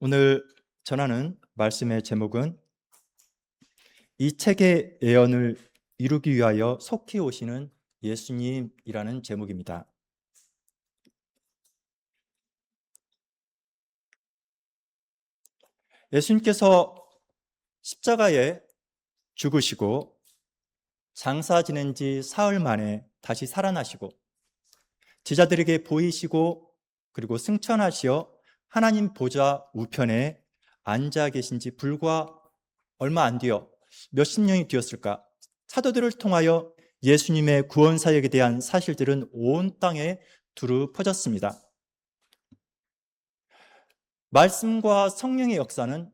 오늘 전하는 말씀의 제목은 이 책의 예언을 이루기 위하여 속히 오시는 예수님이라는 제목입니다. 예수님께서 십자가에 죽으시고 장사 지낸 지 사흘 만에 다시 살아나시고 제자들에게 보이시고 그리고 승천하시어 하나님 보좌 우편에 앉아 계신 지 불과 얼마 안 되어 몇십 년이 되었을까? 사도들을 통하여 예수님의 구원 사역에 대한 사실들은 온 땅에 두루 퍼졌습니다. 말씀과 성령의 역사는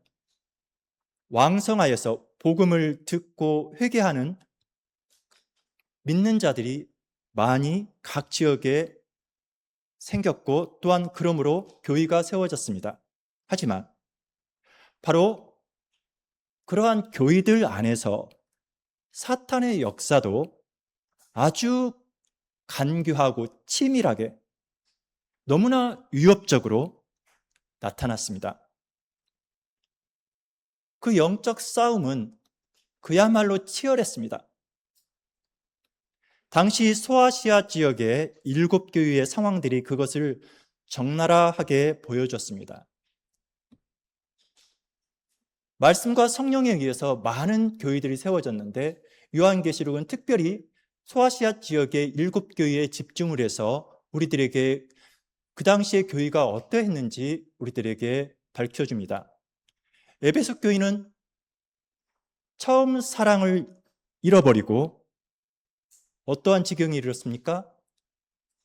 왕성하여서 복음을 듣고 회개하는 믿는 자들이 많이 각 지역에 생겼고 또한 그러므로 교회가 세워졌습니다. 하지만 바로 그러한 교회들 안에서 사탄의 역사도 아주 간교하고 치밀하게 너무나 위협적으로 나타났습니다. 그 영적 싸움은 그야말로 치열했습니다. 당시 소아시아 지역의 7교회의 상황들이 그것을 적나라하게 보여줬습니다. 말씀과 성령에 의해서 많은 교회들이 세워졌는데 요한계시록은 특별히 소아시아 지역의 7교회에 집중을 해서 우리들에게 그 당시의 교회가 어떠했는지 우리들에게 밝혀줍니다. 에베소 교회는 처음 사랑을 잃어버리고 어떠한 지경에 이르렀습니까?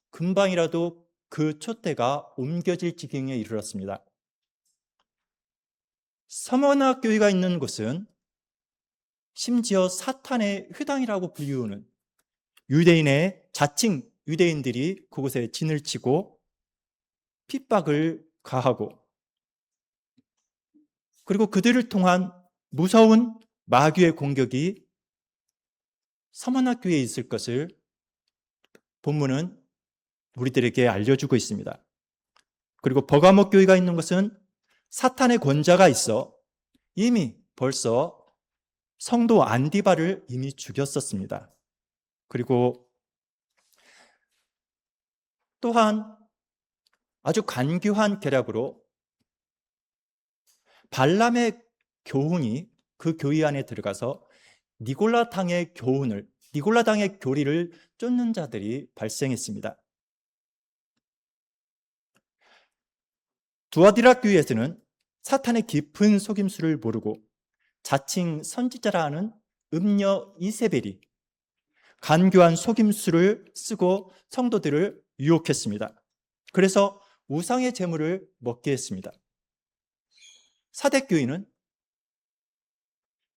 금방이라도 그 촛대가 옮겨질 지경에 이르렀습니다. 서머나 교회가 있는 곳은 심지어 사탄의 회당이라고 불리우는 유대인의 자칭 유대인들이 그곳에 진을 치고 핍박을 가하고 그리고 그들을 통한 무서운 마귀의 공격이 서머나 교회에 있을 것을 본문은 우리들에게 알려주고 있습니다. 그리고 버가모 교회가 있는 것은 사탄의 권자가 있어 이미 벌써 성도 안디바를 이미 죽였었습니다. 그리고 또한 아주 간교한 계략으로 발람의 교훈이 그 교회 안에 들어가서 니골라당의 교리를 쫓는 자들이 발생했습니다. 두아디라 교회에서는 사탄의 깊은 속임수를 모르고 자칭 선지자라 하는 음녀 이세벨이 간교한 속임수를 쓰고 성도들을 유혹했습니다. 그래서 우상의 제물을 먹게 했습니다. 사대교회는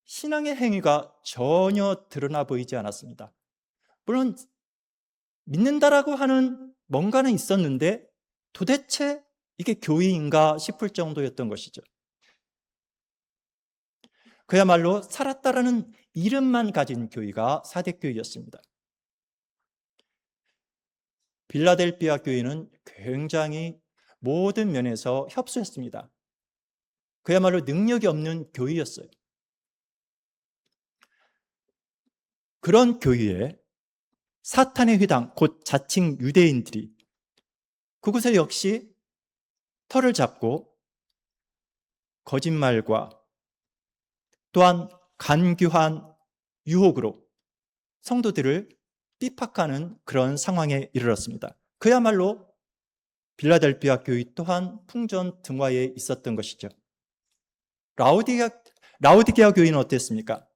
신앙의 행위가 전혀 드러나 보이지 않았습니다. 물론 믿는다라고 하는 뭔가는 있었는데 도대체 이게 교회인가 싶을 정도였던 것이죠. 그야말로 살았다라는 이름만 가진 교회가 사대교회였습니다. 빌라델피아 교회는 굉장히 모든 면에서 협소했습니다. 그야말로 능력이 없는 교회였어요. 그런 교회에 사탄의 회당, 곧 자칭 유대인들이 그곳에 역시 터를 잡고 거짓말과 또한 간교한 유혹으로 성도들을 핍박하는 그런 상황에 이르렀습니다. 그야말로 빌라델피아 교회 또한 풍전등화에 있었던 것이죠. 라오디게아 교회는 어땠습니까?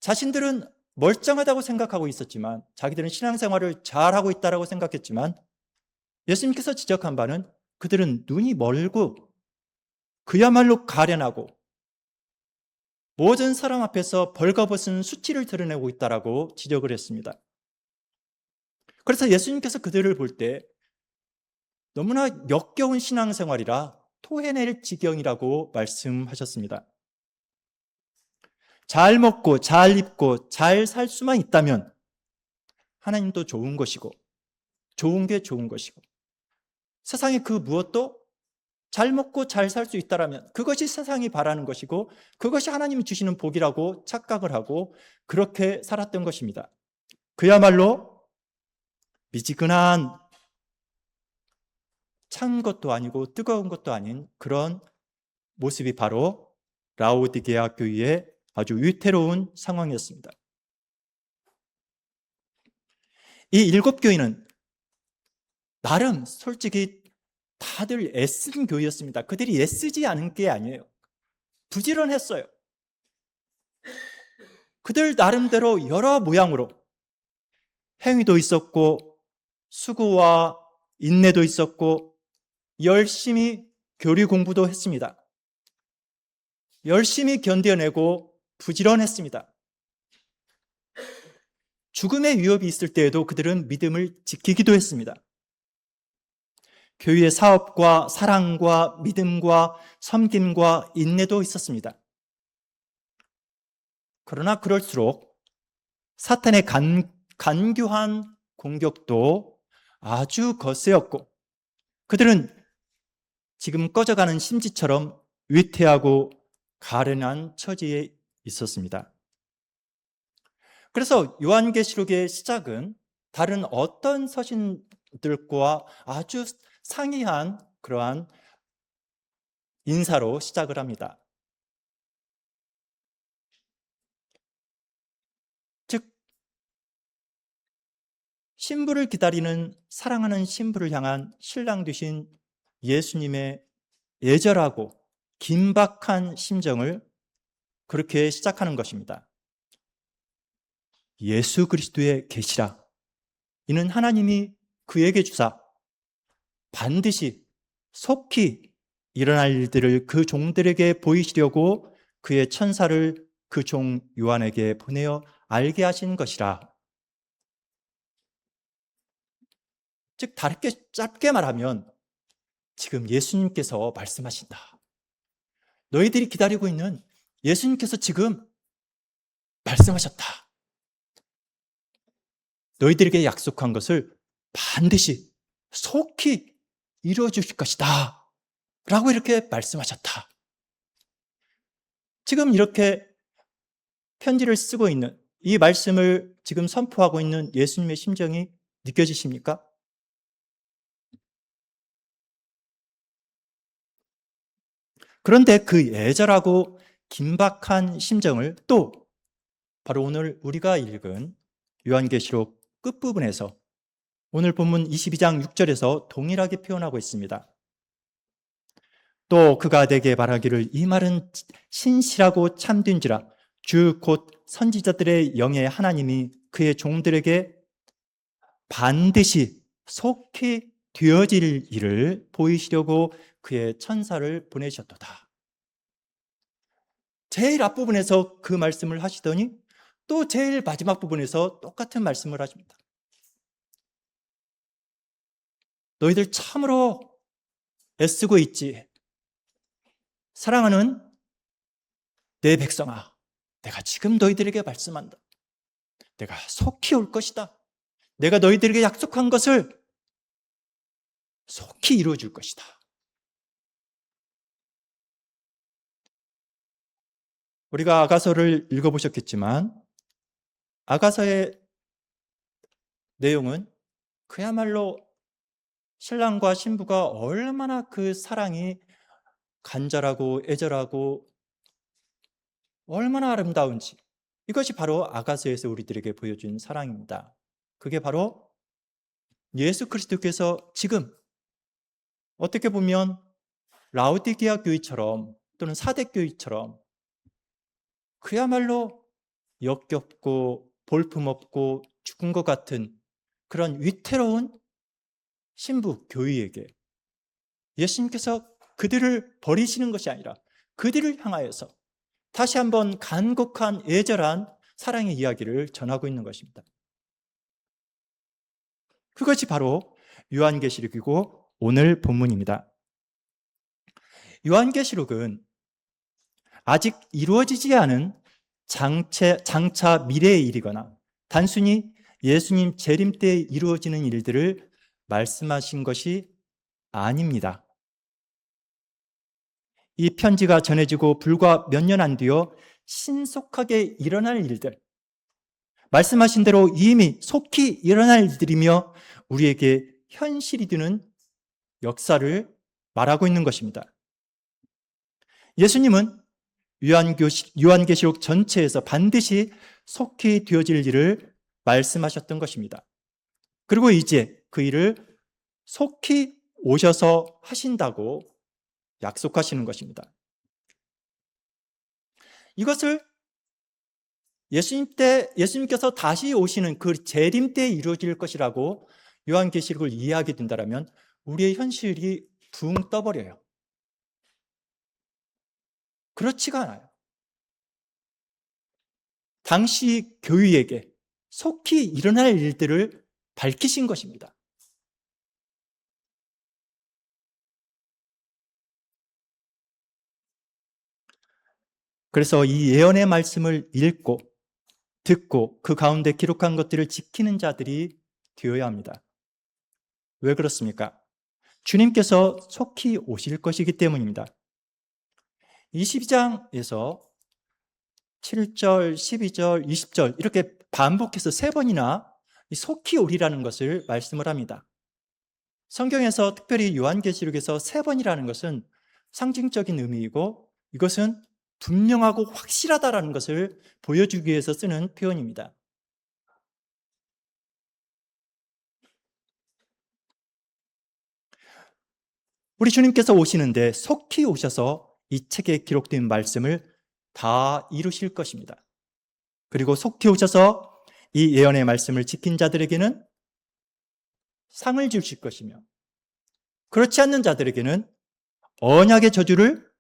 자신들은 멀쩡하다고 생각하고 있었지만 자기들은 신앙생활을 잘하고 있다고 생각했지만 예수님께서 지적한 바는 그들은 눈이 멀고 그야말로 가련하고 모든 사람 앞에서 벌거벗은 수치를 드러내고 있다라고 지적을 했습니다. 그래서 예수님께서 그들을 볼 때 너무나 역겨운 신앙생활이라 토해낼 지경이라고 말씀하셨습니다. 잘 먹고 잘 입고 잘 살 수만 있다면 하나님도 좋은 것이고 좋은 게 좋은 것이고 세상에 그 무엇도 잘 먹고 잘 살 수 있다라면 그것이 세상이 바라는 것이고 그것이 하나님이 주시는 복이라고 착각을 하고 그렇게 살았던 것입니다. 그야말로 미지근한 찬 것도 아니고 뜨거운 것도 아닌 그런 모습이 바로 라오디게아 교회의 아주 위태로운 상황이었습니다. 이 7교회는 나름 솔직히 다들 애쓴 교회였습니다. 그들이 애쓰지 않은 게 아니에요. 부지런했어요. 그들 나름대로 여러 모양으로 행위도 있었고 수고와 인내도 있었고 열심히 교리 공부도 했습니다. 열심히 견뎌내고 부지런했습니다. 죽음의 위협이 있을 때에도 그들은 믿음을 지키기도 했습니다. 교회의 사업과 사랑과 믿음과 섬김과 인내도 있었습니다. 그러나 그럴수록 사탄의 간교한 공격도 아주 거세었고 그들은 지금 꺼져가는 심지처럼 위태하고 가련한 처지에 있었습니다. 그래서 요한계시록의 시작은 다른 어떤 서신들과 아주 상이한 그러한 인사로 시작을 합니다. 즉 신부를 기다리는 사랑하는 신부를 향한 신랑 되신 예수님의 애절하고 긴박한 심정을 그렇게 시작하는 것입니다. 예수 그리스도의 계시라. 이는 하나님이 그에게 주사 반드시 속히 일어날 일들을 그 종들에게 보이시려고 그의 천사를 그 종 요한에게 보내어 알게 하신 것이라. 즉 다르게 짧게 말하면 지금 예수님께서 말씀하신다. 너희들이 기다리고 있는 예수님께서 지금 말씀하셨다. 너희들에게 약속한 것을 반드시 속히 이루어 주실 것이다 라고 이렇게 말씀하셨다. 지금 이렇게 편지를 쓰고 있는 이 말씀을 지금 선포하고 있는 예수님의 심정이 느껴지십니까? 그런데 그 애절하고 긴박한 심정을 또 바로 오늘 우리가 읽은 요한계시록 끝부분에서 오늘 본문 22장 6절에서 동일하게 표현하고 있습니다. 또 그가 내게 말하기를 이 말은 신실하고 참된지라 주 곧 선지자들의 영의 하나님이 그의 종들에게 반드시 속히 되어질 일을 보이시려고 그의 천사를 보내셨도다. 제일 앞부분에서 그 말씀을 하시더니 또 제일 마지막 부분에서 똑같은 말씀을 하십니다. 너희들 참으로 애쓰고 있지. 사랑하는 내 백성아, 내가 지금 너희들에게 말씀한다. 내가 속히 올 것이다. 내가 너희들에게 약속한 것을 속히 이루어 줄 것이다. 우리가 아가서를 읽어보셨겠지만 아가서의 내용은 그야말로 신랑과 신부가 얼마나 그 사랑이 간절하고 애절하고 얼마나 아름다운지 이것이 바로 아가서에서 우리들에게 보여준 사랑입니다. 그게 바로 예수 그리스도께서 지금 어떻게 보면 라오디게아 교회처럼 또는 사대 교회처럼 그야말로 역겹고 볼품없고 죽은 것 같은 그런 위태로운 신부 교회에게 예수님께서 그들을 버리시는 것이 아니라 그들을 향하여서 다시 한번 간곡한 애절한 사랑의 이야기를 전하고 있는 것입니다. 그것이 바로 요한계시록이고 오늘 본문입니다. 요한계시록은 아직 이루어지지 않은 장차 미래의 일이거나 단순히 예수님 재림 때 이루어지는 일들을 말씀하신 것이 아닙니다. 이 편지가 전해지고 불과 몇 년 안 뒤어 신속하게 일어날 일들, 말씀하신 대로 이미 속히 일어날 일들이며 우리에게 현실이 되는 역사를 말하고 있는 것입니다. 예수님은 요한계시록 전체에서 반드시 속히 되어질 일을 말씀하셨던 것입니다. 그리고 이제 그 일을 속히 오셔서 하신다고 약속하시는 것입니다. 이것을 예수님께서 다시 오시는 그 재림 때 이루어질 것이라고 요한계시록을 이해하게 된다면 우리의 현실이 붕 떠버려요. 그렇지가 않아요. 당시 교회에게 속히 일어날 일들을 밝히신 것입니다. 그래서 이 예언의 말씀을 읽고 듣고 그 가운데 기록한 것들을 지키는 자들이 되어야 합니다. 왜 그렇습니까? 주님께서 속히 오실 것이기 때문입니다. 22장에서 7절, 12절, 20절 이렇게 반복해서 3번이나 속히 오리라는 것을 말씀을 합니다. 성경에서 특별히 요한계시록에서 3번이라는 것은 상징적인 의미이고 이것은 분명하고 확실하다라는 것을 보여주기 위해서 쓰는 표현입니다. 우리 주님께서 오시는데 속히 오셔서 이 책에 기록된 말씀을 다 이루실 것입니다. 그리고 속히 오셔서 이 예언의 말씀을 지킨 자들에게는 상을 주실 것이며 그렇지 않는 자들에게는 언약의 저주를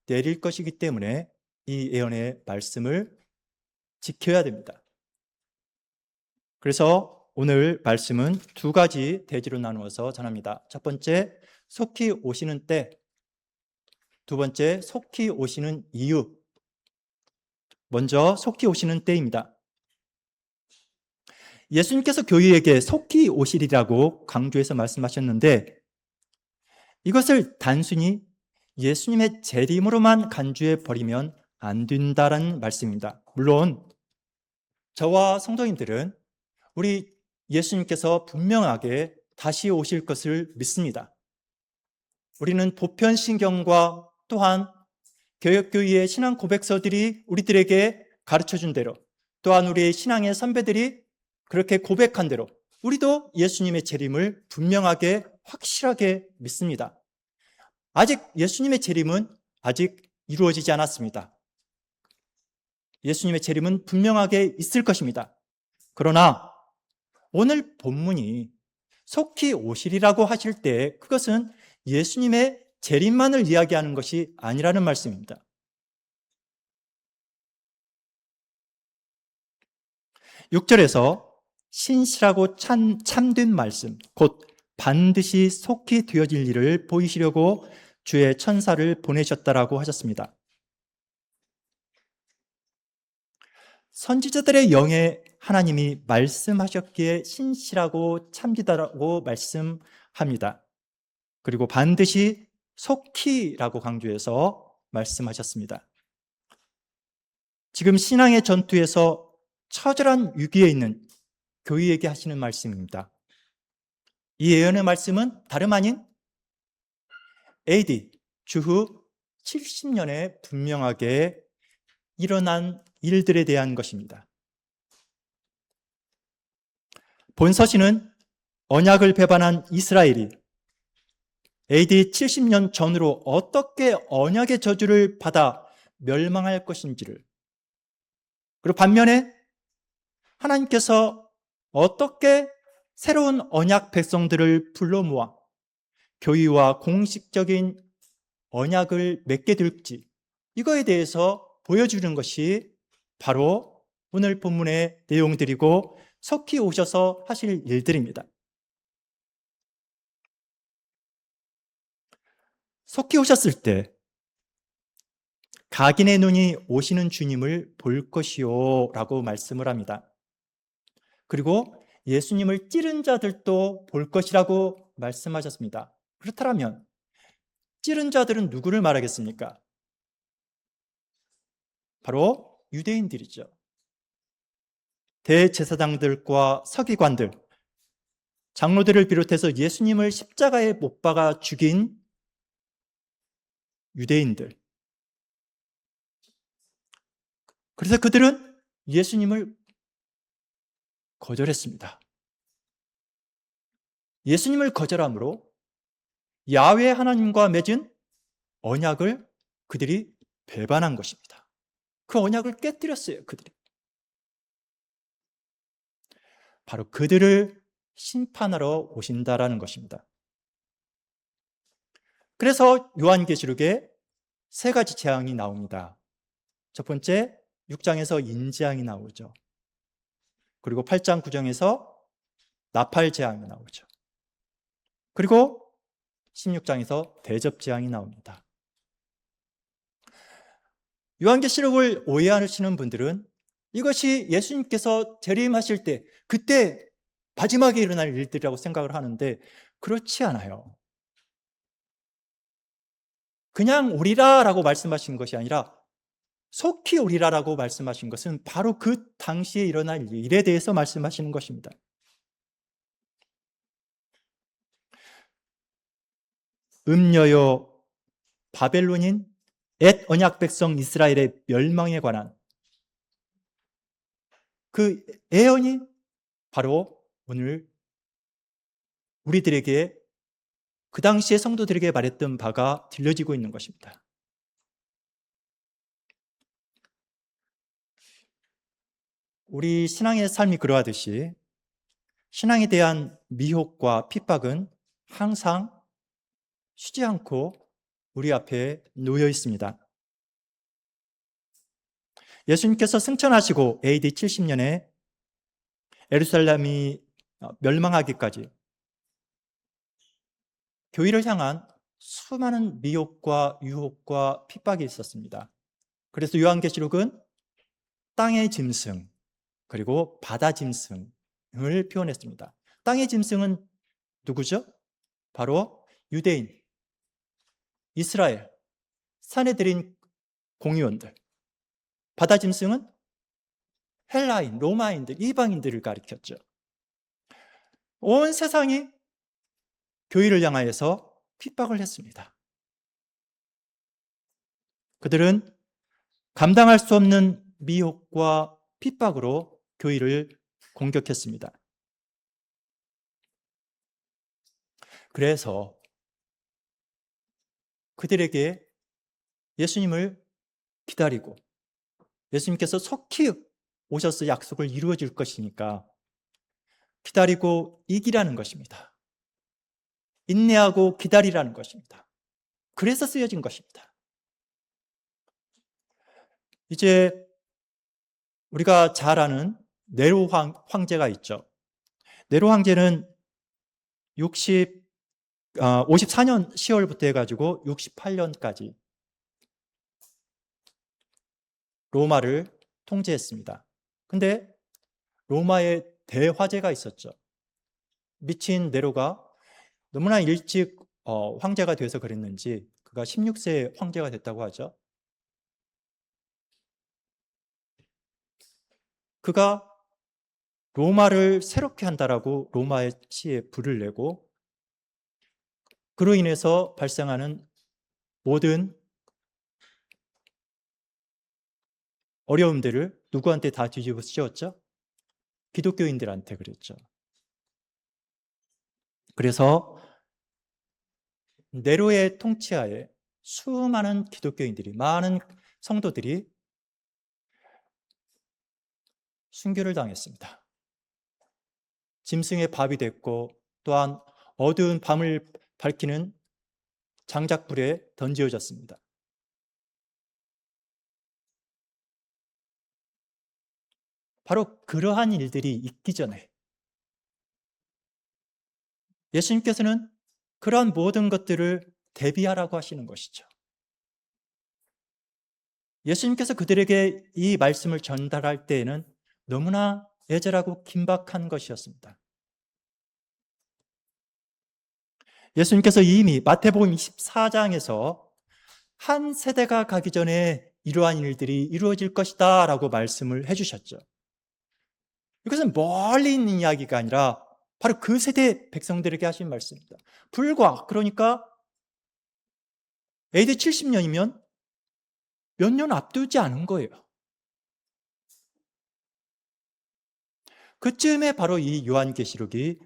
내릴 것이기 때문에 이 예언의 말씀을 지켜야 됩니다. 그래서 오늘 말씀은 2가지 대지로 나누어서 전합니다. 첫 번째, 속히 오시는 때. 두 번째, 속히 오시는 이유. 먼저 속히 오시는 때입니다. 예수님께서 교회에게 속히 오시리라고 강조해서 말씀하셨는데 이것을 단순히 예수님의 재림으로만 간주해 버리면 안 된다는 말씀입니다. 물론 저와 성도님들은 우리 예수님께서 분명하게 다시 오실 것을 믿습니다. 우리는 보편신경과 또한 개혁교회의 신앙 고백서들이 우리들에게 가르쳐준 대로 또한 우리의 신앙의 선배들이 그렇게 고백한 대로 우리도 예수님의 재림을 분명하게 확실하게 믿습니다. 아직 예수님의 재림은 아직 이루어지지 않았습니다. 예수님의 재림은 분명하게 있을 것입니다. 그러나 오늘 본문이 속히 오시리라고 하실 때 그것은 예수님의 재림만을 이야기하는 것이 아니라는 말씀입니다. 6절에서 신실하고 참된 말씀, 곧 반드시 속히 되어질 일을 보이시려고 주의 천사를 보내셨다라고 하셨습니다. 선지자들의 영에 하나님이 말씀하셨기에 신실하고 참되다라고 말씀합니다. 그리고 반드시 속히라고 강조해서 말씀하셨습니다. 지금 신앙의 전투에서 처절한 위기에 있는 교회에게 하시는 말씀입니다. 이 예언의 말씀은 다름 아닌 AD 주후 70년에 분명하게 일어난 일들에 대한 것입니다. 본 서신은 언약을 배반한 이스라엘이 AD 70년 전으로 어떻게 언약의 저주를 받아 멸망할 것인지를, 그리고 반면에 하나님께서 어떻게 새로운 언약 백성들을 불러 모아 교회와 공식적인 언약을 맺게 될지, 이거에 대해서 보여주는 것이 바로 오늘 본문의 내용들이고 속히 오셔서 하실 일들입니다. 속히 오셨을 때 각인의 눈이 오시는 주님을 볼 것이요 라고 말씀을 합니다. 그리고 예수님을 찌른 자들도 볼 것이라고 말씀하셨습니다. 그렇다면 찌른 자들은 누구를 말하겠습니까? 바로 유대인들이죠. 대제사장들과 서기관들, 장로들을 비롯해서 예수님을 십자가에 못 박아 죽인 유대인들. 그래서 그들은 예수님을 거절했습니다. 예수님을 거절함으로 야훼 하나님과 맺은 언약을 그들이 배반한 것입니다. 그 언약을 깨뜨렸어요, 그들이. 바로 그들을 심판하러 오신다라는 것입니다. 그래서 요한계시록에 세 가지 재앙이 나옵니다. 첫 번째, 6장에서 인재앙이 나오죠. 그리고 8장 9장에서 나팔재앙이 나오죠. 그리고 16장에서 대접재앙이 나옵니다. 요한계시록을 오해하시는 분들은 이것이 예수님께서 재림하실 때 그때 마지막에 일어날 일들이라고 생각을 하는데 그렇지 않아요. 그냥 오리라라고 말씀하신 것이 아니라 속히 오리라라고 말씀하신 것은 바로 그 당시에 일어날 일에 대해서 말씀하시는 것입니다. 음녀요 바벨론인 옛 언약 백성 이스라엘의 멸망에 관한 그 예언이 바로 오늘 우리들에게 그 당시의 성도들에게 말했던 바가 들려지고 있는 것입니다. 우리 신앙의 삶이 그러하듯이 신앙에 대한 미혹과 핍박은 항상 쉬지 않고 우리 앞에 놓여 있습니다. 예수님께서 승천하시고 AD 70년에 예루살렘이 멸망하기까지 교회를 향한 수많은 미혹과 유혹과 핍박이 있었습니다. 그래서 요한계시록은 땅의 짐승 그리고 바다 짐승을 표현했습니다. 땅의 짐승은 누구죠? 바로 유대인, 이스라엘, 사내들인 공의원들. 바다 짐승은 헬라인, 로마인들, 이방인들을 가리켰죠. 온 세상이 교회를 향하여서 핍박을 했습니다. 그들은 감당할 수 없는 미혹과 핍박으로 교회를 공격했습니다. 그래서 그들에게 예수님을 기다리고 예수님께서 속히 오셔서 약속을 이루어 줄 것이니까 기다리고 이기라는 것입니다. 인내하고 기다리라는 것입니다. 그래서 쓰여진 것입니다. 이제 우리가 잘 아는 네로 황제가 있죠. 네로 황제는 54년 10월부터 해가지고 68년까지 로마를 통제했습니다. 근데 로마에 대화재가 있었죠. 미친 네로가 너무나 일찍 황제가 돼서 그랬는지 그가 16세에 황제가 됐다고 하죠. 그가 로마를 새롭게 한다라고 로마의 시에 불을 내고 그로 인해서 발생하는 모든 어려움들을 누구한테 다 뒤집어 씌웠죠? 기독교인들한테 그랬죠. 그래서 네로의 통치하에 수많은 기독교인들이, 많은 성도들이 순교를 당했습니다. 짐승의 밥이 됐고 또한 어두운 밤을 밝히는 장작불에 던지어졌습니다. 바로 그러한 일들이 있기 전에 예수님께서는 그러한 모든 것들을 대비하라고 하시는 것이죠. 예수님께서 그들에게 이 말씀을 전달할 때에는 너무나 애절하고 긴박한 것이었습니다. 예수님께서 이미 마태복음 24장에서 한 세대가 가기 전에 이러한 일들이 이루어질 것이다 라고 말씀을 해주셨죠. 이것은 멀리 있는 이야기가 아니라 바로 그 세대 백성들에게 하신 말씀입니다. 불과, 그러니까 AD 70년이면 몇 년 앞두지 않은 거예요. 그쯤에 바로 이 요한계시록이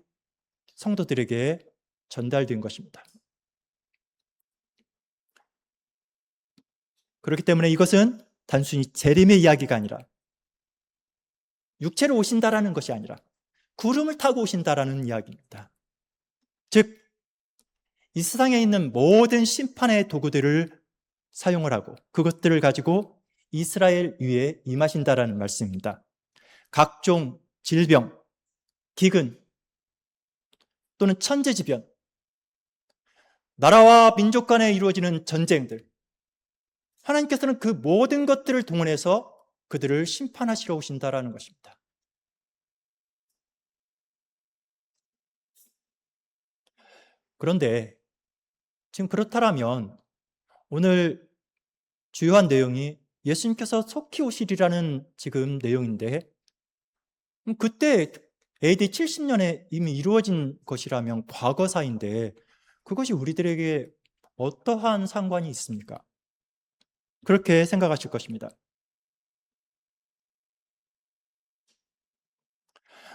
성도들에게 전달된 것입니다. 그렇기 때문에 이것은 단순히 재림의 이야기가 아니라, 육체로 오신다라는 것이 아니라 구름을 타고 오신다라는 이야기입니다. 즉, 이 세상에 있는 모든 심판의 도구들을 사용을 하고 그것들을 가지고 이스라엘 위에 임하신다라는 말씀입니다. 각종 질병, 기근 또는 천재지변, 나라와 민족 간에 이루어지는 전쟁들, 하나님께서는 그 모든 것들을 동원해서 그들을 심판하시러 오신다라는 것입니다. 그런데 지금 그렇다면 오늘 주요한 내용이 예수님께서 속히 오시리라는 지금 내용인데, 그때 AD 70년에 이미 이루어진 것이라면 과거사인데 그것이 우리들에게 어떠한 상관이 있습니까? 그렇게 생각하실 것입니다.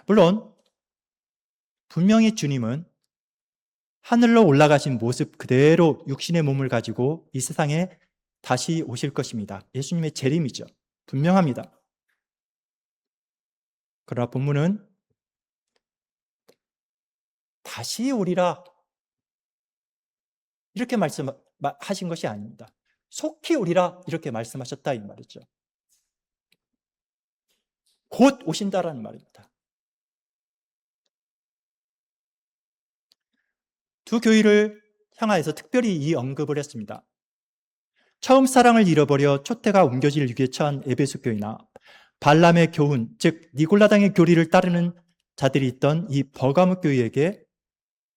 물론 분명히 주님은 하늘로 올라가신 모습 그대로 육신의 몸을 가지고 이 세상에 다시 오실 것입니다. 예수님의 재림이죠. 분명합니다. 그러나 본문은 다시 오리라 이렇게 말씀하신 것이 아닙니다. 속히 오리라 이렇게 말씀하셨다 이 말이죠. 곧 오신다라는 말입니다. 두 교회를 향하여서 특별히 이 언급을 했습니다. 처음 사랑을 잃어버려 초태가 옮겨질 위기에 처한 에베소 교회나 발람의 교훈, 즉 니골라당의 교리를 따르는 자들이 있던 이 버가모 교회에게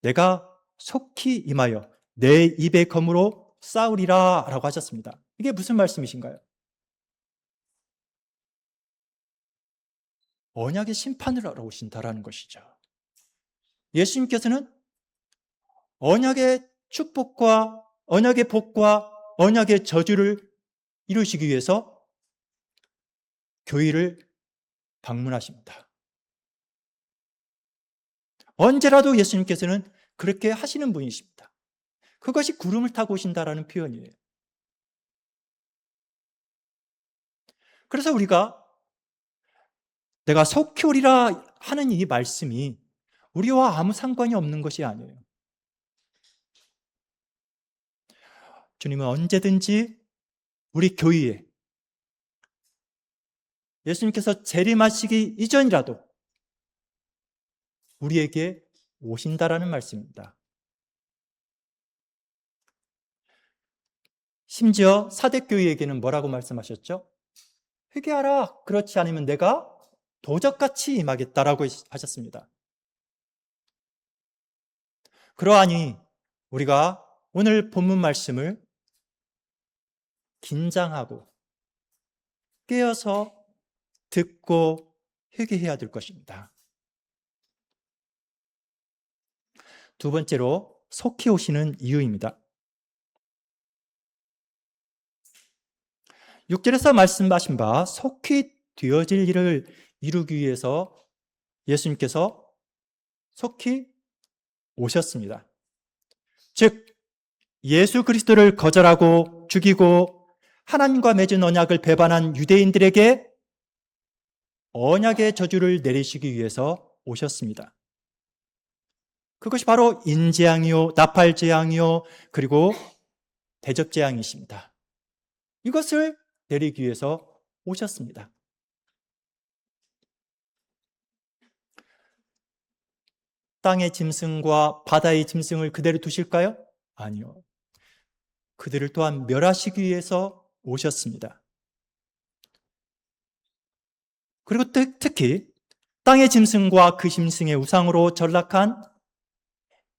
내가 속히 임하여 내 입의 검으로 싸우리라 라고 하셨습니다. 이게 무슨 말씀이신가요? 언약의 심판을 하러 오신다라는 것이죠. 예수님께서는 언약의 축복과 언약의 복과 언약의 저주를 이루시기 위해서 교회를 방문하십니다. 언제라도 예수님께서는 그렇게 하시는 분이십니다. 그것이 구름을 타고 오신다라는 표현이에요. 그래서 우리가 내가 속히 오리라 하는 이 말씀이 우리와 아무 상관이 없는 것이 아니에요. 주님은 언제든지 우리 교회에 예수님께서 재림하시기 이전이라도 우리에게 오신다라는 말씀입니다. 심지어 사대교회에게는 뭐라고 말씀하셨죠? 회개하라. 그렇지 않으면 내가 도적같이 임하겠다라고 하셨습니다. 그러하니 우리가 오늘 본문 말씀을 긴장하고 깨어서 듣고 회개해야 될 것입니다. 두 번째로 속히 오시는 이유입니다. 6절에서 말씀하신 바 속히 되어질 일을 이루기 위해서 예수님께서 속히 오셨습니다. 즉 예수 그리스도를 거절하고 죽이고 하나님과 맺은 언약을 배반한 유대인들에게 언약의 저주를 내리시기 위해서 오셨습니다. 그것이 바로 인재앙이요, 나팔재앙이요, 그리고 대접재앙이십니다. 이것을 내리기 위해서 오셨습니다. 땅의 짐승과 바다의 짐승을 그대로 두실까요? 아니요. 그들을 또한 멸하시기 위해서 오셨습니다. 그리고 특히 땅의 짐승과 그 짐승의 우상으로 전락한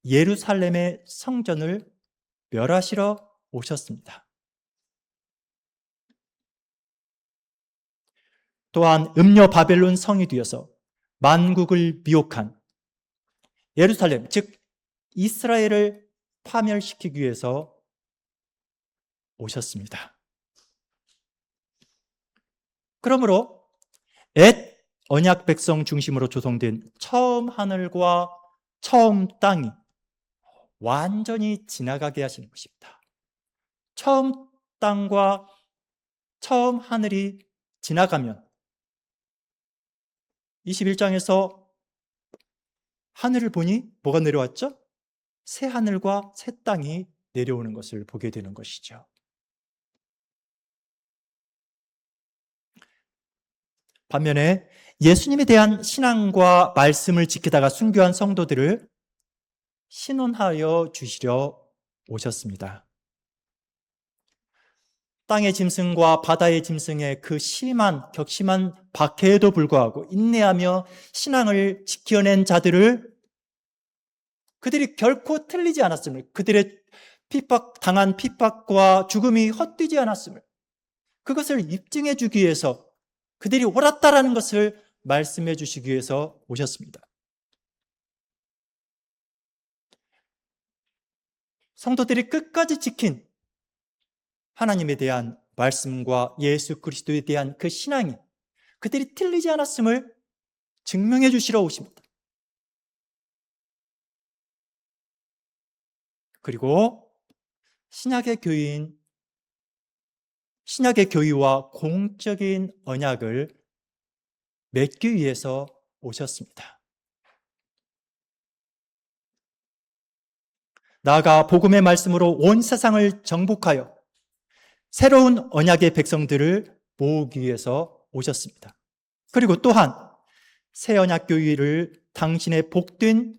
예루살렘의 성전을 멸하시러 오셨습니다. 또한 음녀 바벨론 성이 되어서 만국을 미혹한 예루살렘, 즉 이스라엘을 파멸시키기 위해서 오셨습니다. 그러므로 옛 언약 백성 중심으로 조성된 처음 하늘과 처음 땅이 완전히 지나가게 하시는 것입니다. 처음 땅과 처음 하늘이 지나가면 21장에서 하늘을 보니 뭐가 내려왔죠? 새 하늘과 새 땅이 내려오는 것을 보게 되는 것이죠. 반면에 예수님에 대한 신앙과 말씀을 지키다가 순교한 성도들을 신원하여 주시려 오셨습니다. 땅의 짐승과 바다의 짐승의 그 심한 격심한 박해에도 불구하고 인내하며 신앙을 지켜낸 자들을 그들이 결코 틀리지 않았음을, 그들의 당한 핍박과 죽음이 헛되지 않았음을, 그것을 입증해 주기 위해서 그들이 옳았다라는 것을 말씀해 주시기 위해서 오셨습니다. 성도들이 끝까지 지킨 하나님에 대한 말씀과 예수 그리스도에 대한 그 신앙이 그들이 틀리지 않았음을 증명해 주시러 오십니다. 그리고 신약의 교회와 공적인 언약을 맺기 위해서 오셨습니다. 나아가 복음의 말씀으로 온 세상을 정복하여 새로운 언약의 백성들을 모으기 위해서 오셨습니다. 그리고 또한 새 언약 교회를 당신의 복된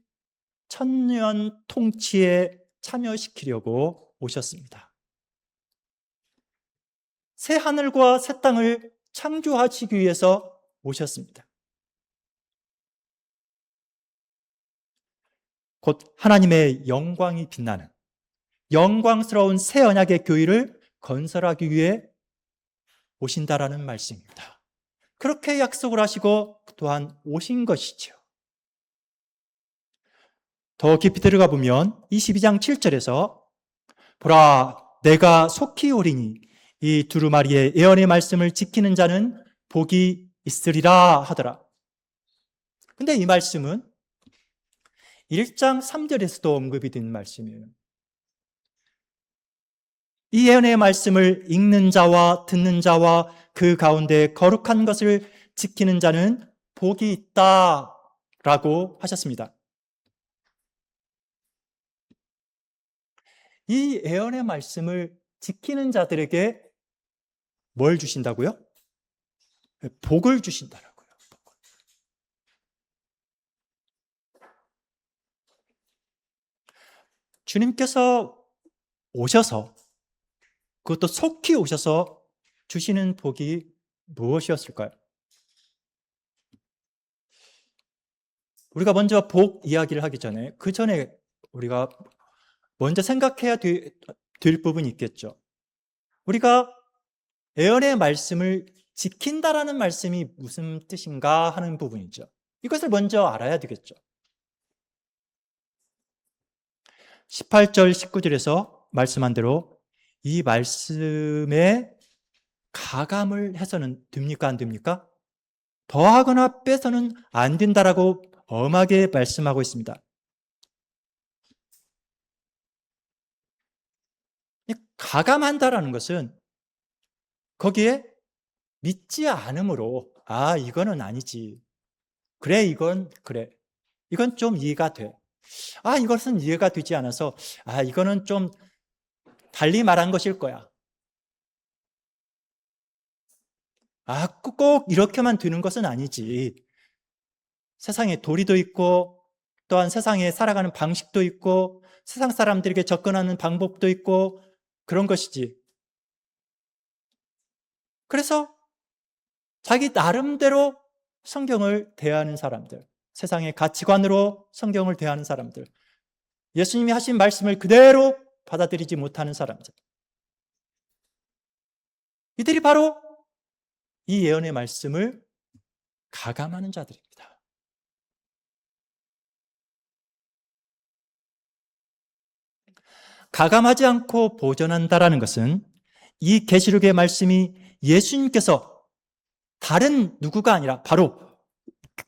천년 통치에 참여시키려고 오셨습니다. 새 하늘과 새 땅을 창조하시기 위해서 오셨습니다. 곧 하나님의 영광이 빛나는 영광스러운 새 언약의 교회를 건설하기 위해 오신다라는 말씀입니다. 그렇게 약속을 하시고 또한 오신 것이죠. 더 깊이 들어가 보면 22장 7절에서 보라 내가 속히 오리니 이 두루마리의 예언의 말씀을 지키는 자는 복이 있으리라 하더라. 근데 이 말씀은 1장 3절에서도 언급이 된 말씀이에요. 이 예언의 말씀을 읽는 자와 듣는 자와 그 가운데 거룩한 것을 지키는 자는 복이 있다라고 하셨습니다. 이 예언의 말씀을 지키는 자들에게 뭘 주신다고요? 복을 주신다라고요. 주님께서 오셔서 그것도 속히 오셔서 주시는 복이 무엇이었을까요? 우리가 먼저 복 이야기를 하기 전에 그 전에 우리가 먼저 생각해야 될 부분이 있겠죠. 우리가 예언의 말씀을 지킨다라는 말씀이 무슨 뜻인가 하는 부분이죠. 이것을 먼저 알아야 되겠죠. 18절 19절에서 말씀한 대로 이 말씀에 가감을 해서는 됩니까 안 됩니까? 더하거나 빼서는 안 된다라고 엄하게 말씀하고 있습니다. 가감한다라는 것은 거기에 믿지 않음으로 이거는 아니지. 그래 이건 그래. 이건 좀 이해가 돼. 이것은 이해가 되지 않아서 이거는 좀 달리 말한 것일 거야. 꼭 이렇게만 되는 것은 아니지. 세상에 도리도 있고 또한 세상에 살아가는 방식도 있고 세상 사람들에게 접근하는 방법도 있고 그런 것이지. 그래서 자기 나름대로 성경을 대하는 사람들, 세상의 가치관으로 성경을 대하는 사람들, 예수님이 하신 말씀을 그대로 받아들이지 못하는 사람들. 이들이 바로 이 예언의 말씀을 가감하는 자들입니다. 가감하지 않고 보존한다라는 것은 이 계시록의 말씀이 예수님께서 다른 누구가 아니라 바로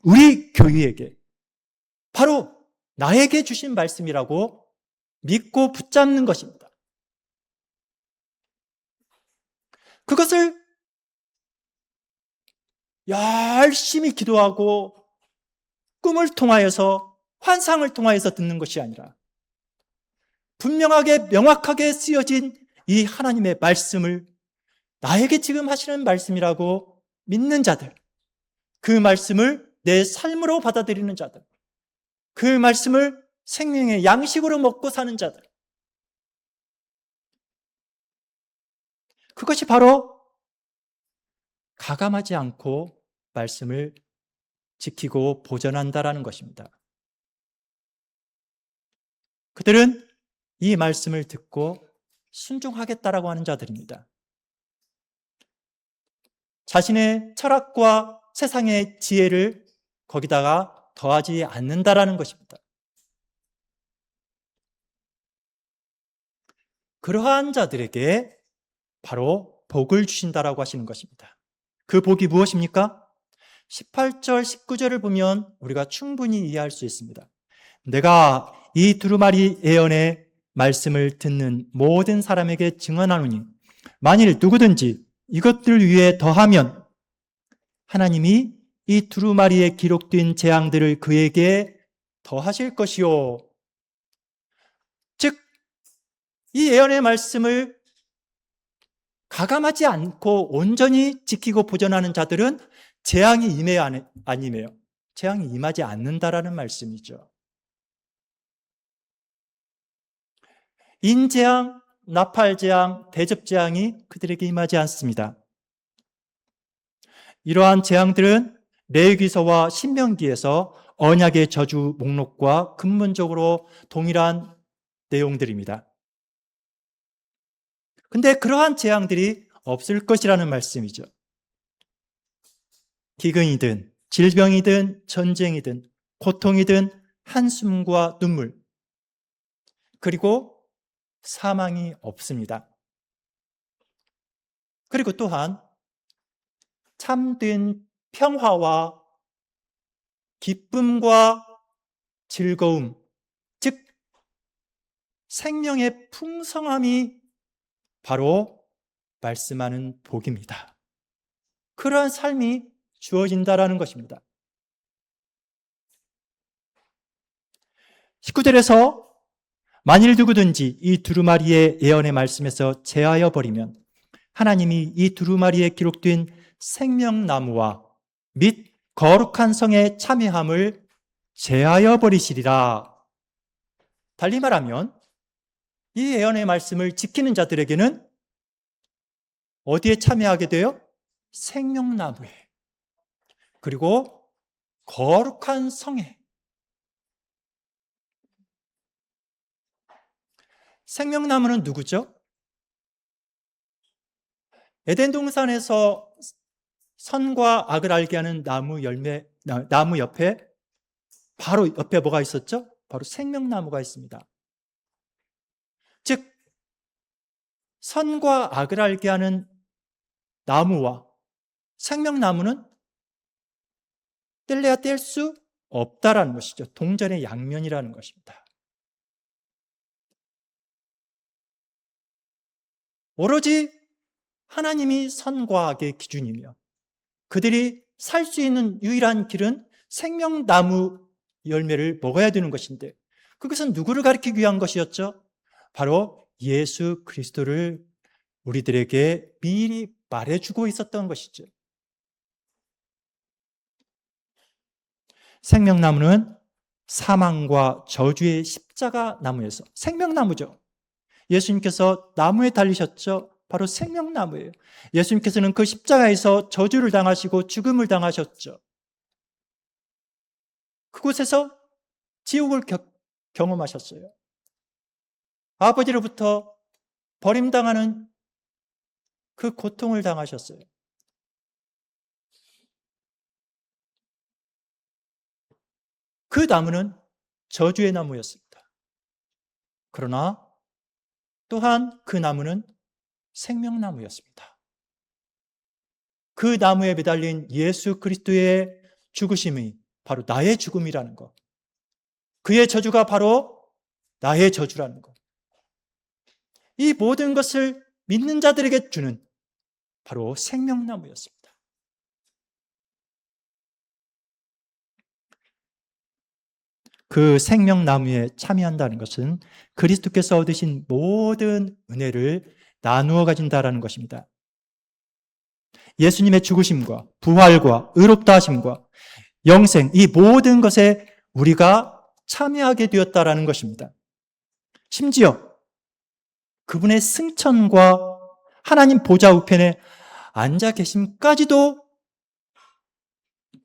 우리 교회에게, 바로 나에게 주신 말씀이라고 믿고 붙잡는 것입니다. 그것을 열심히 기도하고 꿈을 통하여서, 환상을 통하여서 듣는 것이 아니라 분명하게 명확하게 쓰여진 이 하나님의 말씀을 나에게 지금 하시는 말씀이라고 믿는 자들, 그 말씀을 내 삶으로 받아들이는 자들, 그 말씀을 생명의 양식으로 먹고 사는 자들, 그것이 바로 가감하지 않고 말씀을 지키고 보존한다라는 것입니다. 그들은 이 말씀을 듣고 순종하겠다라고 하는 자들입니다. 자신의 철학과 세상의 지혜를 거기다가 더하지 않는다라는 것입니다. 그러한 자들에게 바로 복을 주신다라고 하시는 것입니다. 그 복이 무엇입니까? 18절, 19절을 보면 우리가 충분히 이해할 수 있습니다. 내가 이 두루마리 예언의 말씀을 듣는 모든 사람에게 증언하노니 만일 누구든지 이것들 위에 더하면 하나님이 이 두루마리에 기록된 재앙들을 그에게 더하실 것이요. 즉, 이 예언의 말씀을 가감하지 않고 온전히 지키고 보존하는 자들은 재앙이 임해요, 안 임해요? 재앙이 임하지 않는다라는 말씀이죠. 인재앙, 나팔재앙, 대접재앙이 그들에게 임하지 않습니다. 이러한 재앙들은 레위기서와 신명기에서 언약의 저주 목록과 근본적으로 동일한 내용들입니다. 근데 그러한 재앙들이 없을 것이라는 말씀이죠. 기근이든 질병이든 전쟁이든 고통이든 한숨과 눈물, 그리고 사망이 없습니다. 그리고 또한 참된 평화와 기쁨과 즐거움, 즉 생명의 풍성함이 바로 말씀하는 복입니다. 그러한 삶이 주어진다라는 것입니다. 19절에서 만일 누구든지 이 두루마리의 예언의 말씀에서 제하여 버리면 하나님이 이 두루마리에 기록된 생명나무와 및 거룩한 성의 참여함을 제하여 버리시리라. 달리 말하면 이 예언의 말씀을 지키는 자들에게는 어디에 참여하게 돼요? 생명나무에, 그리고 거룩한 성에. 생명나무는 누구죠? 에덴 동산에서 선과 악을 알게 하는 나무 옆에, 바로 옆에 뭐가 있었죠? 바로 생명나무가 있습니다. 즉, 선과 악을 알게 하는 나무와 생명나무는 뗄래야 뗄 수 없다라는 것이죠. 동전의 양면이라는 것입니다. 오로지 하나님이 선과 악의 기준이며 그들이 살 수 있는 유일한 길은 생명나무 열매를 먹어야 되는 것인데, 그것은 누구를 가리키기 위한 것이었죠? 바로 예수 그리스도를 우리들에게 미리 말해주고 있었던 것이죠. 생명나무는 사망과 저주의 십자가 나무에서, 생명나무죠. 예수님께서 나무에 달리셨죠. 바로 생명나무예요. 예수님께서는 그 십자가에서 저주를 당하시고 죽음을 당하셨죠. 그곳에서 지옥을 경험하셨어요. 아버지로부터 버림당하는 그 고통을 당하셨어요. 그 나무는 저주의 나무였습니다. 그러나 또한 그 나무는 생명나무였습니다. 그 나무에 매달린 예수 그리스도의 죽으심이 바로 나의 죽음이라는 것, 그의 저주가 바로 나의 저주라는 것, 이 모든 것을 믿는 자들에게 주는 바로 생명나무였습니다. 그 생명나무에 참여한다는 것은 그리스도께서 얻으신 모든 은혜를 나누어 가진다는 것입니다. 예수님의 죽으심과 부활과 의롭다 하심과 영생, 이 모든 것에 우리가 참여하게 되었다는 것입니다. 심지어 그분의 승천과 하나님 보좌 우편에 앉아 계심까지도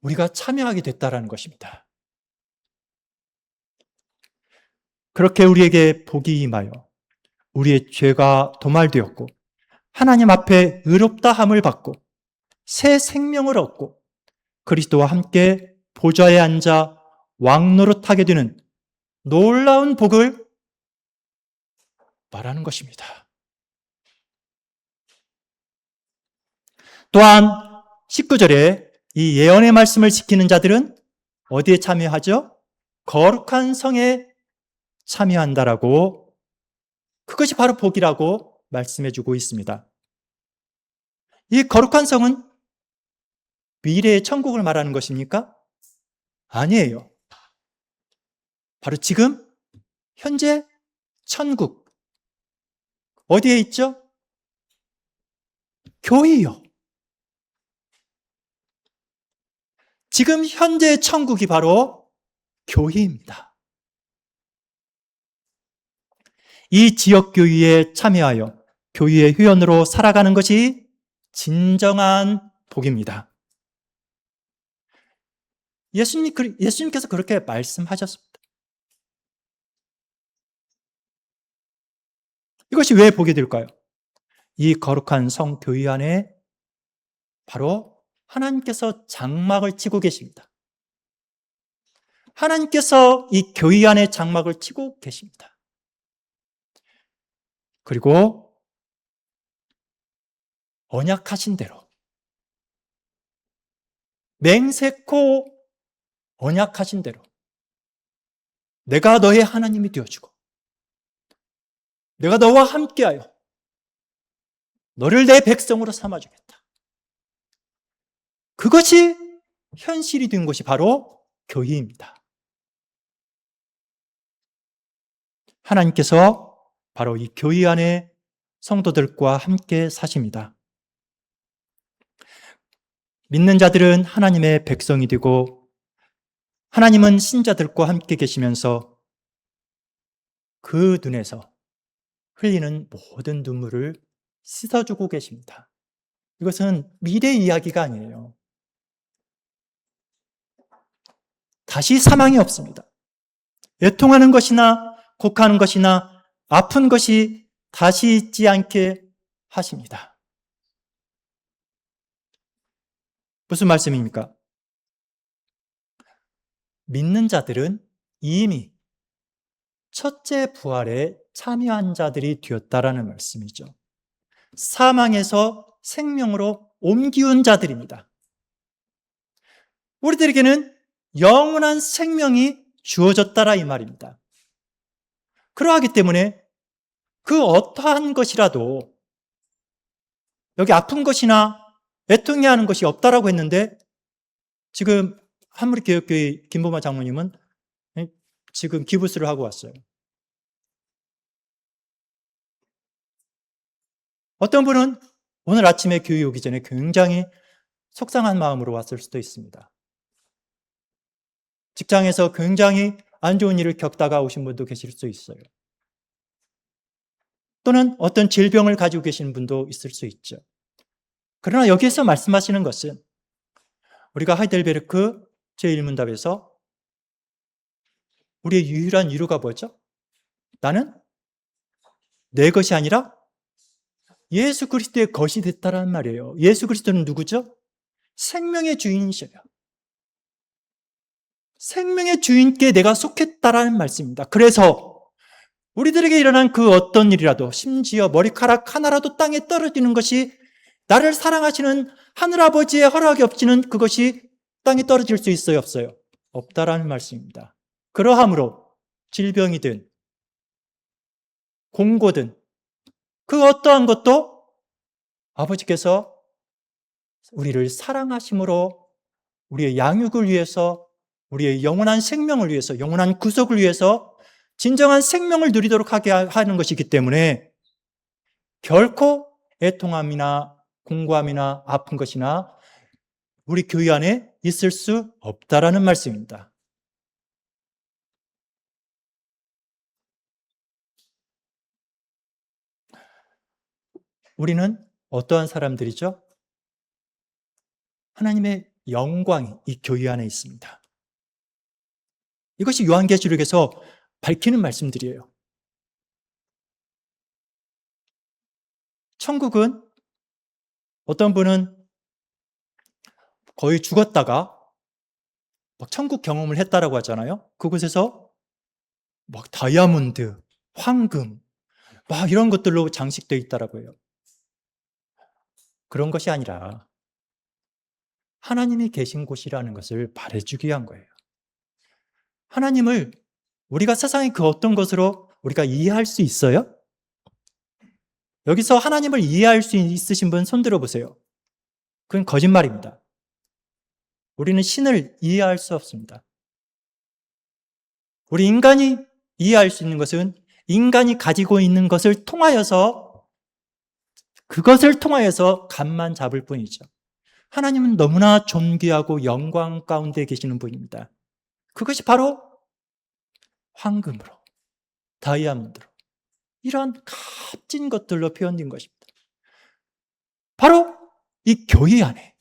우리가 참여하게 됐다는 것입니다. 그렇게 우리에게 복이 임하여 우리의 죄가 도말되었고 하나님 앞에 의롭다함을 받고 새 생명을 얻고 그리스도와 함께 보좌에 앉아 왕노릇하게 되는 놀라운 복을 말하는 것입니다. 또한 19절에 이 예언의 말씀을 지키는 자들은 어디에 참여하죠? 거룩한 성에 참여한다라고, 그것이 바로 복이라고 말씀해주고 있습니다. 이 거룩한 성은 미래의 천국을 말하는 것입니까? 아니에요. 바로 지금 현재 천국 어디에 있죠? 교회요. 지금 현재의 천국이 바로 교회입니다. 이 지역 교회에 참여하여 교회의 회원으로 살아가는 것이 진정한 복입니다. 예수님께서 그렇게 말씀하셨습니다. 이것이 왜 복이 될까요? 이 거룩한 성 교회 안에 바로 하나님께서 장막을 치고 계십니다. 하나님께서 이 교회 안에 장막을 치고 계십니다. 그리고 언약하신 대로, 맹세코 언약하신 대로 내가 너의 하나님이 되어주고 내가 너와 함께하여 너를 내 백성으로 삼아주겠다. 그것이 현실이 된 것이 바로 교회입니다. 하나님께서 바로 이 교회 안에 성도들과 함께 사십니다. 믿는 자들은 하나님의 백성이 되고 하나님은 신자들과 함께 계시면서 그 눈에서 흘리는 모든 눈물을 씻어주고 계십니다. 이것은 미래 이야기가 아니에요. 다시 사망이 없습니다. 애통하는 것이나 곡하는 것이나 아픈 것이 다시 있지 않게 하십니다. 무슨 말씀입니까? 믿는 자들은 이미 첫째 부활에 참여한 자들이 되었다라는 말씀이죠. 사망에서 생명으로 옮기운 자들입니다. 우리들에게는 영원한 생명이 주어졌다라 이 말입니다. 그러하기 때문에 그 어떠한 것이라도 여기 아픈 것이나 애통해야 하는 것이 없다라고 했는데 지금 한무리교육교회 김보마 장모님은 지금 기부스를 하고 왔어요. 어떤 분은 오늘 아침에 교회 오기 전에 굉장히 속상한 마음으로 왔을 수도 있습니다. 직장에서 굉장히 안 좋은 일을 겪다가 오신 분도 계실 수 있어요. 또는 어떤 질병을 가지고 계시는 분도 있을 수 있죠. 그러나 여기에서 말씀하시는 것은 우리가 하이델베르크 제1문답에서 우리의 유일한 위로가 뭐죠? 나는 내 것이 아니라 예수 그리스도의 것이 됐다라는 말이에요. 예수 그리스도는 누구죠? 생명의 주인이셔요. 생명의 주인께 내가 속했다라는 말씀입니다. 그래서 우리들에게 일어난 그 어떤 일이라도, 심지어 머리카락 하나라도 땅에 떨어지는 것이 나를 사랑하시는 하늘아버지의 허락이 없이는 그것이 땅에 떨어질 수 있어요, 없어요? 없다라는 말씀입니다. 그러하므로 질병이든 공고든 그 어떠한 것도 아버지께서 우리를 사랑하심으로 우리의 양육을 위해서, 우리의 영원한 생명을 위해서, 영원한 구속을 위해서 진정한 생명을 누리도록 하게 하는 것이기 때문에 결코 애통함이나 공고함이나 아픈 것이나 우리 교회 안에 있을 수 없다라는 말씀입니다. 우리는 어떠한 사람들이죠? 하나님의 영광이 이 교회 안에 있습니다. 이것이 요한계시록에서 밝히는 말씀들이에요. 천국은 어떤 분은 거의 죽었다가 막 천국 경험을 했다라고 하잖아요. 그곳에서 막 다이아몬드, 황금, 막 이런 것들로 장식되어 있다라고 해요. 그런 것이 아니라 하나님이 계신 곳이라는 것을 말해주기 위한 거예요. 하나님을 우리가 세상의 그 어떤 것으로 우리가 이해할 수 있어요? 여기서 하나님을 이해할 수 있으신 분 손 들어보세요. 그건 거짓말입니다. 우리는 신을 이해할 수 없습니다. 우리 인간이 이해할 수 있는 것은 인간이 가지고 있는 것을 통하여서, 그것을 통하여서 감만 잡을 뿐이죠. 하나님은 너무나 존귀하고 영광 가운데 계시는 분입니다. 그것이 바로 황금으로, 다이아몬드로, 이런 값진 것들로 표현된 것입니다. 바로 이 교회 안에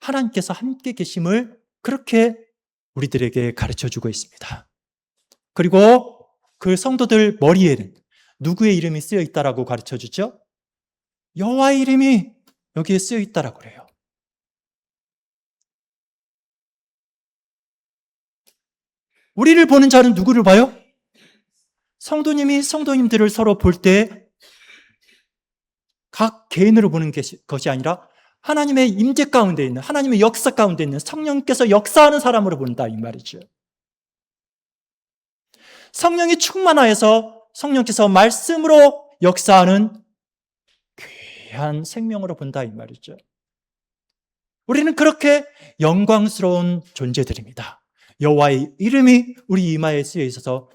하나님께서 함께 계심을 그렇게 우리들에게 가르쳐주고 있습니다. 그리고 그 성도들 머리에는 누구의 이름이 쓰여 있다라고 가르쳐주죠? 여호와의 이름이 여기에 쓰여 있다라고 그래요. 우리를 보는 자는 누구를 봐요? 성도님이 성도님들을 서로 볼 때 각 개인으로 보는 것이 아니라 하나님의 임재 가운데 있는, 하나님의 역사 가운데 있는 성령께서 역사하는 사람으로 본다 이 말이죠. 성령이 충만하여서 성령께서 말씀으로 역사하는 귀한 생명으로 본다 이 말이죠. 우리는 그렇게 영광스러운 존재들입니다. 여호와의 이름이 우리 이마에 쓰여 있어서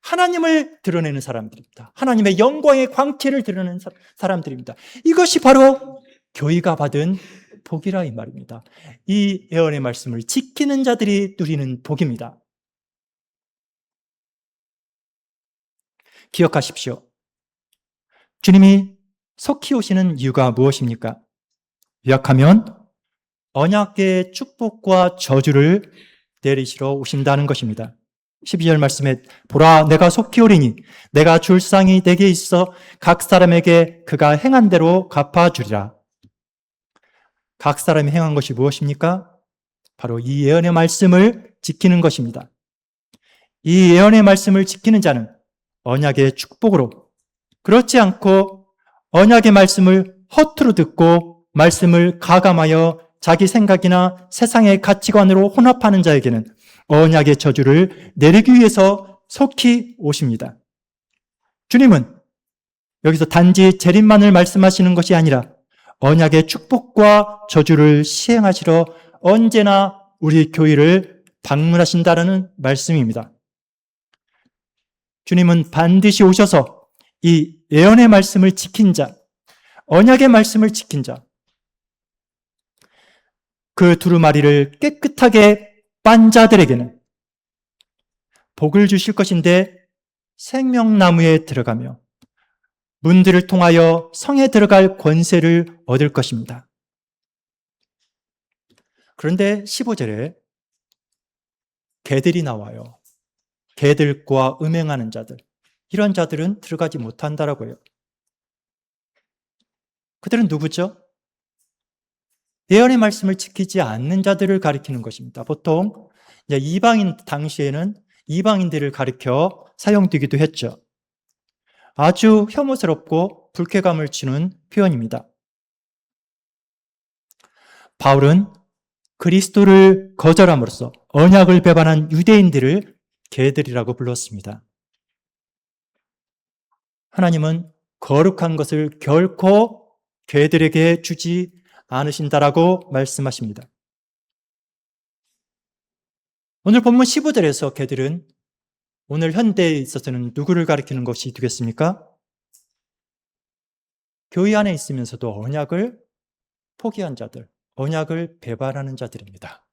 하나님을 드러내는 사람들입니다. 하나님의 영광의 광채를 드러내는 사람들입니다. 이것이 바로 교회가 받은 복이라 이 말입니다. 이 예언의 말씀을 지키는 자들이 누리는 복입니다. 기억하십시오. 주님이 속히 오시는 이유가 무엇입니까? 요약하면 언약의 축복과 저주를 내리시러 오신다는 것입니다. 12절 말씀에 보라 내가 속히 오리니 내가 줄 상이 내게 있어 각 사람에게 그가 행한 대로 갚아주리라. 각 사람이 행한 것이 무엇입니까? 바로 이 예언의 말씀을 지키는 것입니다. 이 예언의 말씀을 지키는 자는 언약의 축복으로, 그렇지 않고 언약의 말씀을 허투루 듣고 말씀을 가감하여 자기 생각이나 세상의 가치관으로 혼합하는 자에게는 언약의 저주를 내리기 위해서 속히 오십니다. 주님은 여기서 단지 재림만을 말씀하시는 것이 아니라 언약의 축복과 저주를 시행하시러 언제나 우리 교회를 방문하신다는 말씀입니다. 주님은 반드시 오셔서 이 예언의 말씀을 지킨 자, 언약의 말씀을 지킨 자, 그 두루마리를 깨끗하게 빤 자들에게는 복을 주실 것인데 생명나무에 들어가며 문들을 통하여 성에 들어갈 권세를 얻을 것입니다. 그런데 15절에 개들이 나와요. 개들과 음행하는 자들. 이런 자들은 들어가지 못한다라고요. 그들은 누구죠? 예언의 말씀을 지키지 않는 자들을 가리키는 것입니다. 보통 이방인 당시에는 이방인들을 가리켜 사용되기도 했죠. 아주 혐오스럽고 불쾌감을 주는 표현입니다. 바울은 그리스도를 거절함으로써 언약을 배반한 유대인들을 개들이라고 불렀습니다. 하나님은 거룩한 것을 결코 개들에게 주지 않으신다라고 말씀하십니다. 오늘 본문 15절에서 개들은 오늘 현대에 있어서는 누구를 가리키는 것이 되겠습니까? 교회 안에 있으면서도 언약을 포기한 자들, 언약을 배반하는 자들입니다.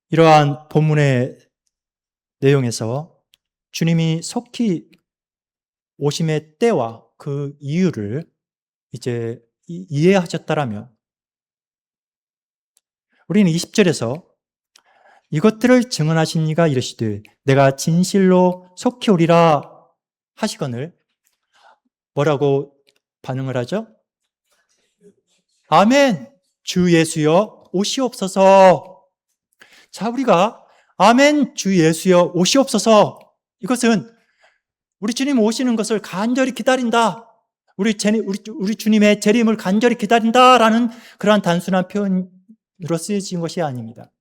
이러한 본문의 내용에서 주님이 속히 오심의 때와 그 이유를 이제 이해하셨다라면 우리는 20절에서 이것들을 증언하신 이가 이르시되 내가 진실로 속히 오리라 하시거늘 뭐라고 반응을 하죠? 아멘, 주 예수여 오시옵소서. 자, 우리가 아멘, 주 예수여 오시옵소서, 이것은 우리 주님 오시는 것을 간절히 기다린다, 우리 주님의 재림을 간절히 기다린다라는 그러한 단순한 표현으로 쓰여진 것이 아닙니다.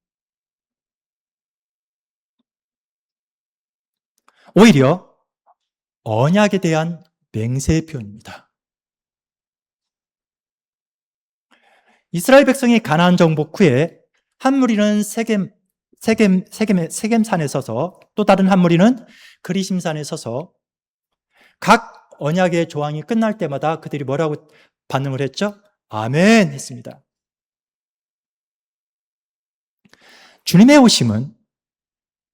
오히려 언약에 대한 맹세의 표현입니다. 이스라엘 백성이 가나안 정복 후에 한 무리는 세겜산에 서서 또 다른 한 무리는 그리심산에 서서 각 언약의 조항이 끝날 때마다 그들이 뭐라고 반응을 했죠? 아멘 했습니다. 주님의 오심은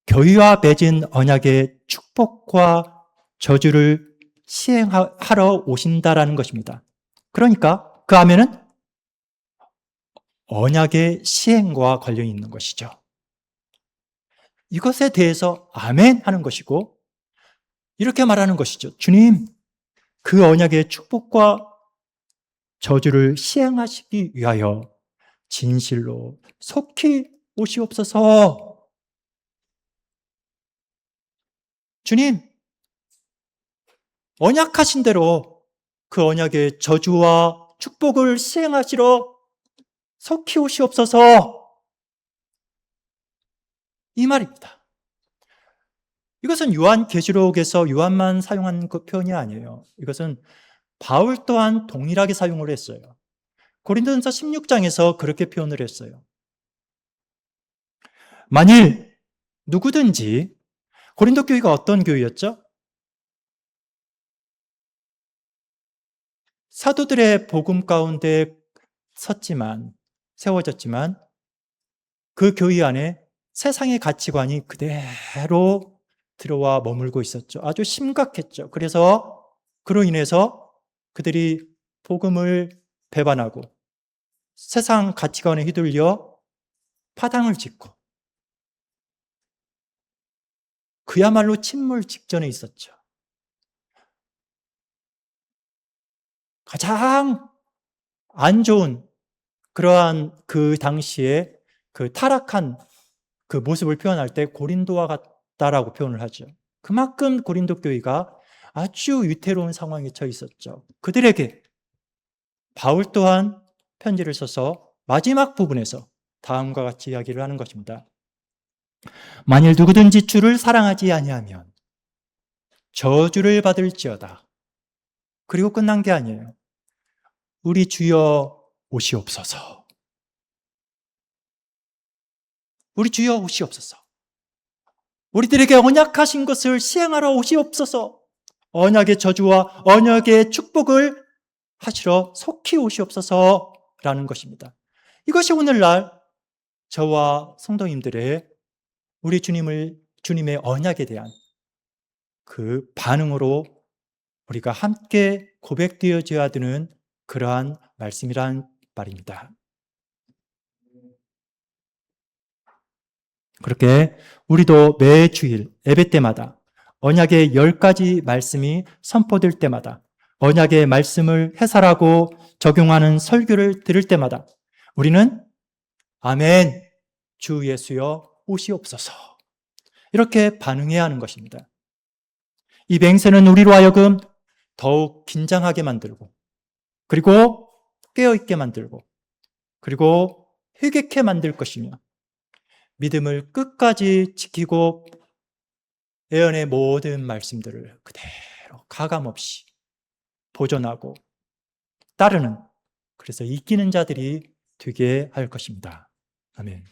교회와 맺은 언약의 축복과 저주를 시행하러 오신다라는 것입니다. 그러니까 그 아멘은 언약의 시행과 관련이 있는 것이죠. 이것에 대해서 아멘 하는 것이고 이렇게 말하는 것이죠. 주님, 그 언약의 축복과 저주를 시행하시기 위하여 진실로 속히 오시옵소서. 주님, 언약하신 대로 그 언약의 저주와 축복을 시행하시러 속히 오시옵소서, 이 말입니다. 이것은 요한계시록에서 요한만 사용한 그 표현이 아니에요. 이것은 바울 또한 동일하게 사용을 했어요. 고린도전서 16장에서 그렇게 표현을 했어요. 만일 누구든지, 고린도 교회가 어떤 교회였죠? 사도들의 복음 가운데 세워졌지만 그 교회 안에 세상의 가치관이 그대로 들어와 머물고 있었죠. 아주 심각했죠. 그래서 그로 인해서 그들이 복음을 배반하고 세상 가치관에 휘둘려 파당을 짓고 그야말로 침몰 직전에 있었죠. 가장 안 좋은 그러한 그 당시에 그 타락한 그 모습을 표현할 때 고린도와 같다라고 표현을 하죠. 그만큼 고린도 교회가 아주 위태로운 상황에 처해 있었죠. 그들에게 바울 또한 편지를 써서 마지막 부분에서 다음과 같이 이야기를 하는 것입니다. 만일 누구든지 주를 사랑하지 아니하면 저주를 받을지어다. 그리고 끝난 게 아니에요. 우리 주여 오시옵소서. 우리 주여 오시옵소서. 우리들에게 언약하신 것을 시행하러 오시옵소서. 언약의 저주와 언약의 축복을 하시러 속히 오시옵소서라는 것입니다. 이것이 오늘날 저와 성도님들의 우리 주님의 언약에 대한 그 반응으로 우리가 함께 고백되어져야 되는 그러한 말씀이란 말입니다. 그렇게 우리도 매 주일 예배 때마다 언약의 10가지 말씀이 선포될 때마다 언약의 말씀을 해설하고 적용하는 설교를 들을 때마다 우리는 아멘, 주 예수여 오시옵소서 이렇게 반응해야 하는 것입니다. 이 맹세는 우리로 하여금 더욱 긴장하게 만들고 그리고 깨어있게 만들고 그리고 회개케 만들 것이며 믿음을 끝까지 지키고 예언의 모든 말씀들을 그대로 가감없이 보존하고 따르는, 그래서 이기는 자들이 되게 할 것입니다. 아멘.